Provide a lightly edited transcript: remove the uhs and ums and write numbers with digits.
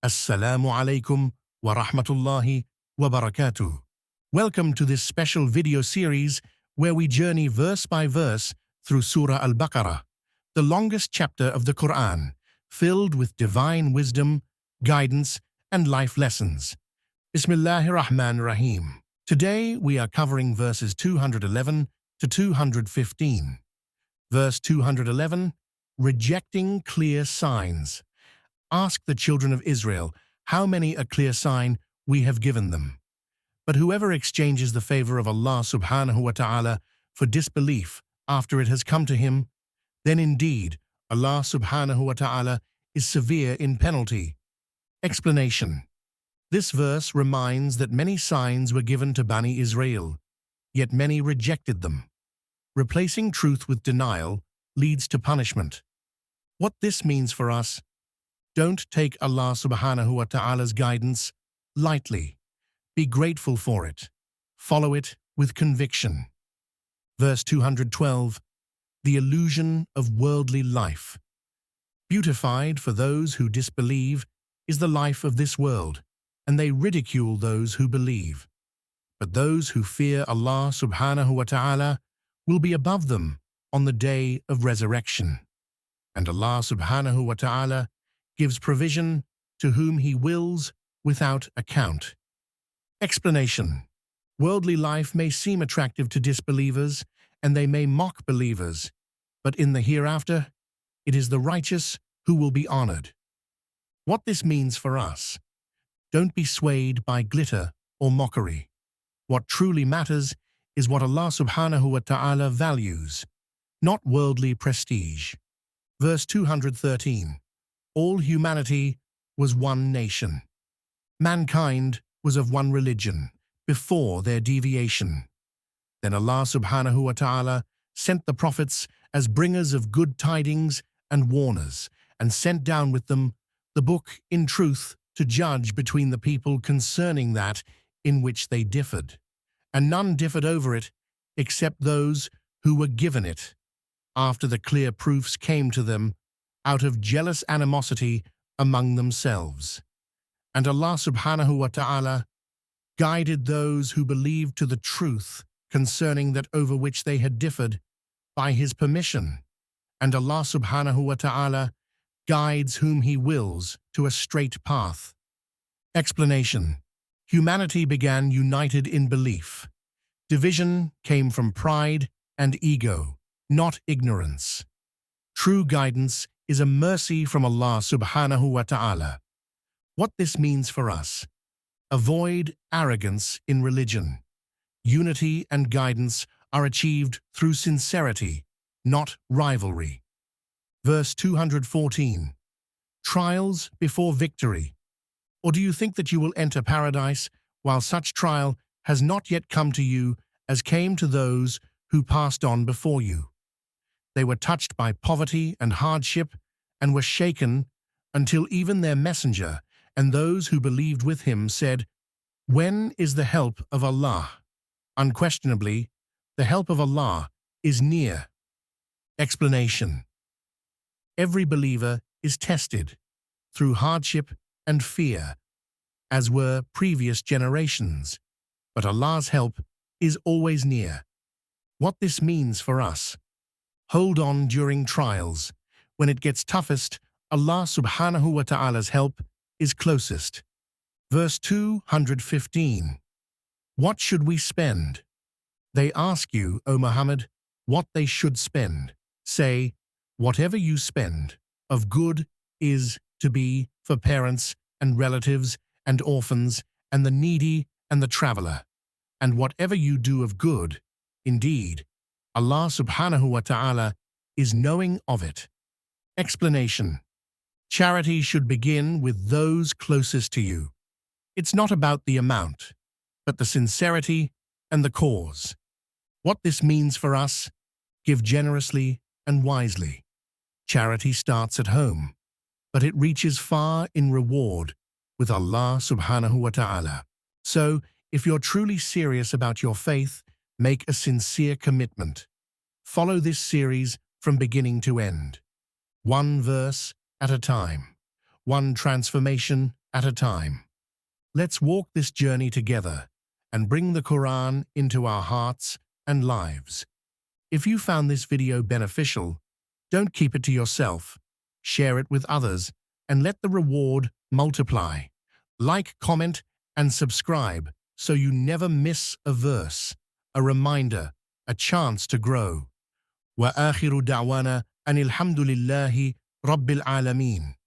Assalamu alaikum wa rahmatullahi wa barakatuh. Welcome to this special video series where we journey verse by verse through Surah Al-Baqarah, the longest chapter of the Qur'an, filled with divine wisdom, guidance, and life lessons. Bismillahir Rahmanir Rahim. Today we are covering verses 211 to 215. Verse 211, Rejecting Clear Signs. Ask the children of Israel how many a clear sign we have given them. But whoever exchanges the favor of Allah subhanahu wa ta'ala for disbelief after it has come to him, then indeed Allah subhanahu wa ta'ala is severe in penalty. Explanation. This verse reminds that many signs were given to Bani Israel, yet many rejected them. Replacing truth with denial leads to punishment. What this means for us: don't take Allah subhanahu wa ta'ala's guidance lightly. Be grateful for it. Follow it with conviction. Verse 212, The illusion of worldly life. Beautified for those who disbelieve is the life of this world, and they ridicule those who believe. But those who fear Allah subhanahu wa ta'ala will be above them on the day of resurrection. And Allah subhanahu wa ta'ala gives provision to whom He wills without account. Explanation. Worldly life may seem attractive to disbelievers, and they may mock believers, but in the hereafter, it is the righteous who will be honored. What this means for us: don't be swayed by glitter or mockery. What truly matters is what Allah subhanahu wa ta'ala values, not worldly prestige. Verse 213. All humanity was one nation. Mankind was of one religion before their deviation. Then Allah subhanahu wa ta'ala sent the prophets as bringers of good tidings and warners, and sent down with them the book in truth to judge between the people concerning that in which they differed. And none differed over it except those who were given it, after the clear proofs came to them, out of jealous animosity among themselves. And Allah subhanahu wa ta'ala guided those who believed to the truth concerning that over which they had differed by His permission. And Allah subhanahu wa ta'ala guides whom He wills to a straight path. Explanation. Humanity began united in belief. Division came from pride and ego, not ignorance. True guidance is a mercy from Allah subhanahu wa ta'ala. What this means for us: avoid arrogance in religion. Unity and guidance are achieved through sincerity, not rivalry. Verse 214. Trials before victory. Or do you think that you will enter paradise while such trial has not yet come to you as came to those who passed on before you? They were touched by poverty and hardship and were shaken until even their messenger and those who believed with him said, "When is the help of Allah?" Unquestionably, the help of Allah is near. Explanation. Every believer is tested through hardship and fear, as were previous generations, but Allah's help is always near. What this means for us: hold on during trials. When it gets toughest, Allah subhanahu wa ta'ala's help is closest. Verse 215. What should we spend? They ask you, O Muhammad, what they should spend. Say, whatever you spend of good is to be for parents and relatives and orphans and the needy and the traveler. And whatever you do of good, indeed, Allah subhanahu wa ta'ala is knowing of it. Explanation. Charity should begin with those closest to you. It's not about the amount, but the sincerity and the cause. What this means for us: give generously and wisely. Charity starts at home, but it reaches far in reward with Allah subhanahu wa ta'ala. So, if you're truly serious about your faith, make a sincere commitment. Follow this series from beginning to end. One verse at a time, one transformation at a time. Let's walk this journey together and bring the Quran into our hearts and lives. If you found this video beneficial, don't keep it to yourself. Share it with others and let the reward multiply. Like, comment, and subscribe so you never miss a verse, a reminder, a chance to grow. وآخر دعوانا أن الحمد لله رب العالمين.